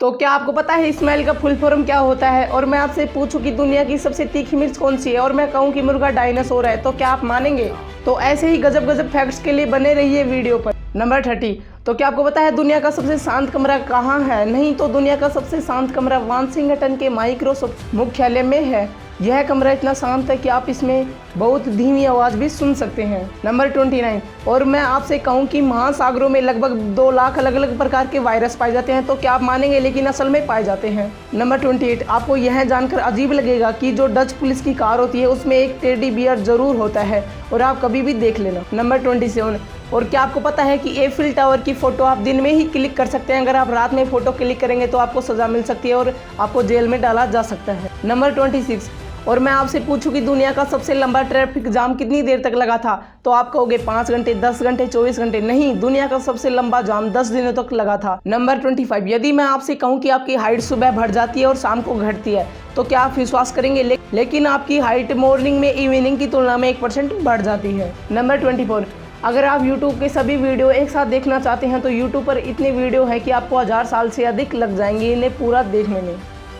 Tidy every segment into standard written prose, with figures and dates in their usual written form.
तो क्या आपको पता है स्माइल का फुल फॉर्म क्या होता है? और मैं आपसे पूछूं कि दुनिया की सबसे तीखी मिर्च कौन सी है और मैं कहूं कि मुर्गा डायनासोर है, तो क्या आप मानेंगे? तो ऐसे ही गजब गजब फैक्ट्स के लिए बने रहिए वीडियो पर। नंबर 30। तो क्या आपको पता है दुनिया का सबसे शांत कमरा कहाँ है? नहीं, तो दुनिया का सबसे शांत कमरा वाशिंगटन के माइक्रोसॉफ्ट मुख्यालय में है। यह कमरा इतना शांत है कि आप इसमें बहुत धीमी आवाज़ भी सुन सकते हैं। नंबर 29। और मैं आपसे कहूं कि महासागरों में लगभग 2 लाख अलग अलग प्रकार के वायरस पाए जाते हैं, तो क्या आप मानेंगे? लेकिन असल में पाए जाते हैं। नंबर 28। आपको यह जानकर अजीब लगेगा कि जो डच पुलिस की कार होती है उसमें एक टेडी बियर जरूर होता है, और आप कभी भी देख लेना। नंबर 27। और क्या आपको पता है कि एफिल टावर की फ़ोटो आप दिन में ही क्लिक कर सकते हैं? अगर आप रात में फ़ोटो क्लिक करेंगे तो आपको सज़ा मिल सकती है और आपको जेल में डाला जा सकता है। नंबर 26। और मैं आपसे पूछूं कि दुनिया का सबसे लंबा ट्रैफिक जाम कितनी देर तक लगा था? तो आप कहोगे 5 घंटे, 10 घंटे, 24 घंटे। नहीं, दुनिया का सबसे लंबा जाम 10 दिनों तक लगा था। नंबर 25। यदि मैं आपसे कहूं कि आपकी हाइट सुबह बढ़ जाती है और शाम को घटती है, तो क्या आप विश्वास करेंगे? लेकिन आपकी हाइट मॉर्निंग में इवनिंग की तुलना में 1% बढ़ जाती है। नंबर 24। अगर आप YouTube के सभी वीडियो एक साथ देखना चाहते हैं तो YouTube पर इतने वीडियो हैं कि आपको 1000 साल से अधिक लग जाएंगे इन्हें पूरा देखने में।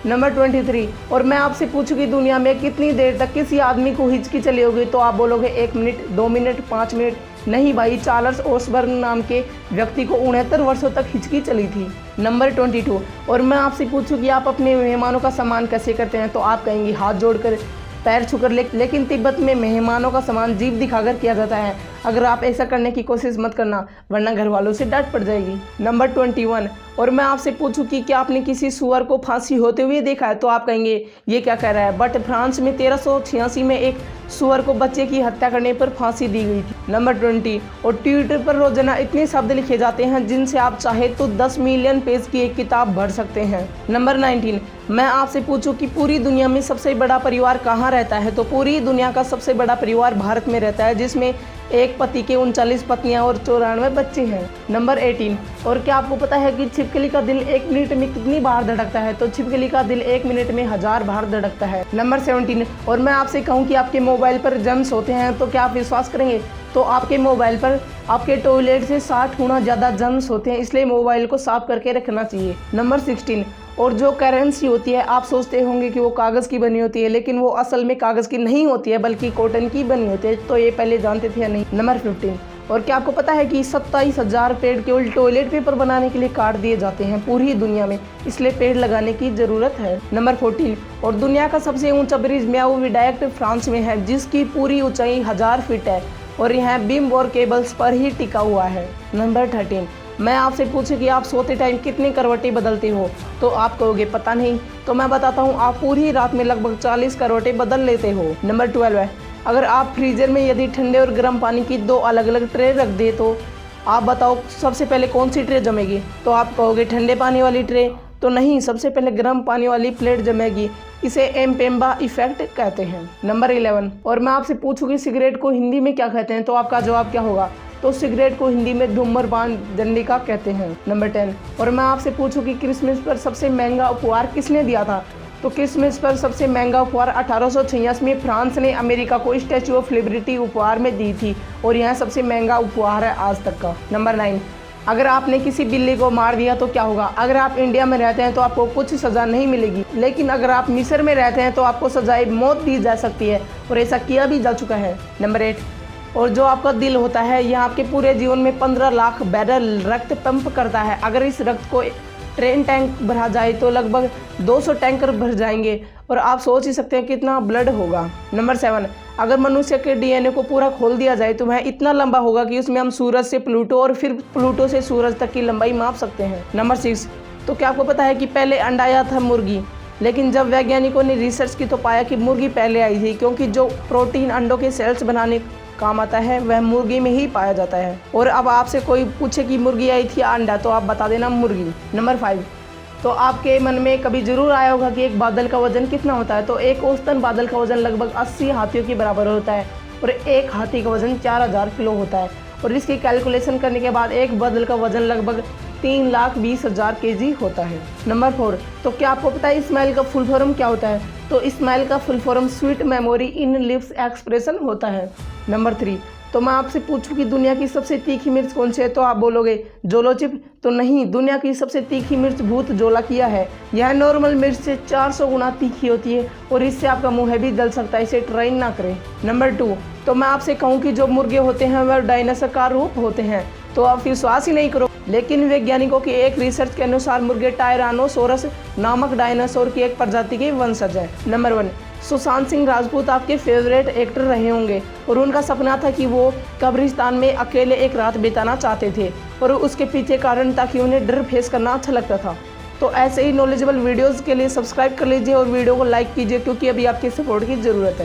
नंबर 23। और मैं आपसे पूछूं कि दुनिया में कितनी देर तक किसी आदमी को हिचकी चली होगी? तो आप बोलोगे 1 मिनट, 2 मिनट, 5 मिनट। नहीं भाई, चार्ल्स ओसबर्न नाम के व्यक्ति को 69 वर्षों तक हिचकी चली थी। नंबर 22। और मैं आपसे पूछूं कि आप अपने मेहमानों का सम्मान कैसे करते हैं? तो आप कहेंगे हाथ जोड़कर, पैर छूकर। लेकिन तिब्बत में मेहमानों का सम्मान जीभ दिखाकर किया जाता है। अगर आप ऐसा करने की कोशिश मत करना, वरना घर वालों से डांट पड़ जाएगी। नंबर 21। और मैं आपसे पूछूं कि क्या आपने किसी सुअर को फांसी होते हुए देखा है? तो आप कहेंगे ये क्या कह रहा है, बट फ्रांस में 1386 में एक सुअर को बच्चे की हत्या करने पर फांसी दी गई थी। नंबर 20। और ट्विटर पर रोजाना इतने शब्द लिखे जाते हैं जिनसे आप चाहे तो 10 मिलियन पेज की एक किताब भर सकते हैं। नंबर 19। मैं आपसे पूछूं कि पूरी दुनिया में सबसे बड़ा परिवार कहाँ रहता है? तो पूरी दुनिया का सबसे बड़ा परिवार भारत में रहता है, जिसमें एक पति के 39 पत्नियां और 94 बच्चे हैं। नंबर 18। और क्या आपको पता है कि छिपकली का दिल 1 मिनट में कितनी बार धड़कता है? तो छिपकली का दिल 1 मिनट में 1000 बार धड़कता है। नंबर 17। और मैं आपसे कहूं कि आपके मोबाइल पर जर्म्स होते हैं, तो क्या आप विश्वास करेंगे? तो आपके मोबाइल पर आपके टॉयलेट से 60 गुना ज़्यादा जर्म्स होते हैं, इसलिए मोबाइल को साफ करके रखना चाहिए। नंबर 16। और जो करेंसी होती है, आप सोचते होंगे कि वो कागज़ की बनी होती है, लेकिन वो असल में कागज़ की नहीं होती है बल्कि कॉटन की बनी होती है। तो ये पहले जानते थे या नहीं? नंबर 15। और क्या आपको पता है कि 27,000 पेड़ केवल टॉयलेट पेपर बनाने के लिए काट दिए जाते हैं पूरी दुनिया में, इसलिए पेड़ लगाने की ज़रूरत है। नंबर 14। और दुनिया का सबसे ऊंचा ब्रिज म्याऊ विडायक्ट फ्रांस में है, जिसकी पूरी ऊंचाई 1000 फीट है और यह बीम और केबल्स पर ही टिका हुआ है। नंबर 13। मैं आपसे पूछूं कि आप सोते टाइम कितनी करवटें बदलते हो? तो आप कहोगे पता नहीं। तो मैं बताता हूँ, आप पूरी रात में लगभग 40 करवटें बदल लेते हो। नंबर 12 है, अगर आप फ्रीजर में यदि ठंडे और गर्म पानी की 2 अलग अलग ट्रे रख दे तो आप बताओ सबसे पहले कौन सी ट्रे जमेगी? तो आप कहोगे ठंडे पानी वाली ट्रे। तो नहीं, सबसे पहले गर्म पानी वाली प्लेट जमेगी। इसे एम्पेम्बा इफेक्ट कहते हैं। नंबर 11। और मैं आपसे पूछूं कि सिगरेट को हिंदी में क्या कहते हैं? तो आपका जवाब क्या होगा? तो सिगरेट को हिंदी में धूम्रपान जंडिका कहते हैं। नंबर 10। और मैं आपसे पूछूं कि क्रिसमस पर सबसे महंगा उपहार किसने दिया था? तो क्रिसमस पर सबसे महंगा उपहार 1886 में फ्रांस ने अमेरिका को स्टैचू ऑफ लिबर्टी उपहार में दी थी, और यह सबसे महंगा उपहार है आज तक का। नंबर 9। अगर आपने किसी बिल्ली को मार दिया तो क्या होगा? अगर आप इंडिया में रहते हैं तो आपको कुछ सज़ा नहीं मिलेगी, लेकिन अगर आप मिस्र में रहते हैं तो आपको सजाए मौत दी जा सकती है, और ऐसा किया भी जा चुका है। नंबर 8। और जो आपका दिल होता है यह आपके पूरे जीवन में 15 लाख बैरल रक्त पंप करता है। अगर इस रक्त को ट्रेन टैंक भरा जाए तो लगभग 200 टैंकर भर जाएंगे, और आप सोच ही सकते हैं कितना ब्लड होगा। नंबर 7। अगर मनुष्य के डीएनए को पूरा खोल दिया जाए तो वह इतना लंबा होगा कि उसमें हम सूरज से प्लूटो और फिर प्लूटो से सूरज तक की लंबाई माप सकते हैं। नंबर 6। तो क्या आपको पता है कि पहले अंडा आया था मुर्गी, लेकिन जब वैज्ञानिकों ने रिसर्च की तो पाया कि मुर्गी पहले आई थी, क्योंकि जो प्रोटीन अंडों के सेल्स बनाने काम आता है वह मुर्गी में ही पाया जाता है। और अब आपसे कोई पूछे कि मुर्गी आई थी या अंडा, तो आप बता देना मुर्गी। नंबर 5। तो आपके मन में कभी जरूर आया होगा कि एक बादल का वजन कितना होता है? तो एक औसतन बादल का वजन लगभग 80 हाथियों के बराबर होता है, और एक हाथी का वजन 4000 किलो होता है। और इसकी कैलकुलेशन करने के बाद एक बादल का वजन लगभग 3,20,000 केजी होता है। नंबर 4। तो क्या आपको पता है स्माइल का फुल फॉर्म क्या होता है? तो स्माइल का full form sweet memory in lips expression होता है। नंबर 3। तो मैं आपसे पूछूं कि दुनिया की सबसे तीखी मिर्च कौन सी है, तो आप बोलोगे जोलो चिप। तो नहीं, दुनिया की सबसे तीखी मिर्च भूत जोलाकिया है। यह नॉर्मल मिर्च से 400 गुना तीखी होती है और इससे आपका मुंह भी जल सकता है, इसे ट्राई ना करें। नंबर 2, तो मैं आपसे कहूँ कि जो मुर्गे होते हैं वह डायनासोर का रूप होते हैं, तो आप विश्वास ही नहीं करो, लेकिन वैज्ञानिकों की एक रिसर्च के अनुसार मुर्गे टायरानोसोरस नामक डायनासोर की एक प्रजाति के वंशज है। नंबर 1, सुशांत सिंह राजपूत आपके फेवरेट एक्टर रहे होंगे और उनका सपना था कि वो कब्रिस्तान में अकेले एक रात बिताना चाहते थे और उसके पीछे कारण था कि उन्हें डर फेस करना अच्छा लगता था। तो ऐसे ही नॉलेजेबल वीडियोस के लिए सब्सक्राइब कर लीजिए और वीडियो को लाइक कीजिए, क्योंकि अभी आपकी सपोर्ट की ज़रूरत है।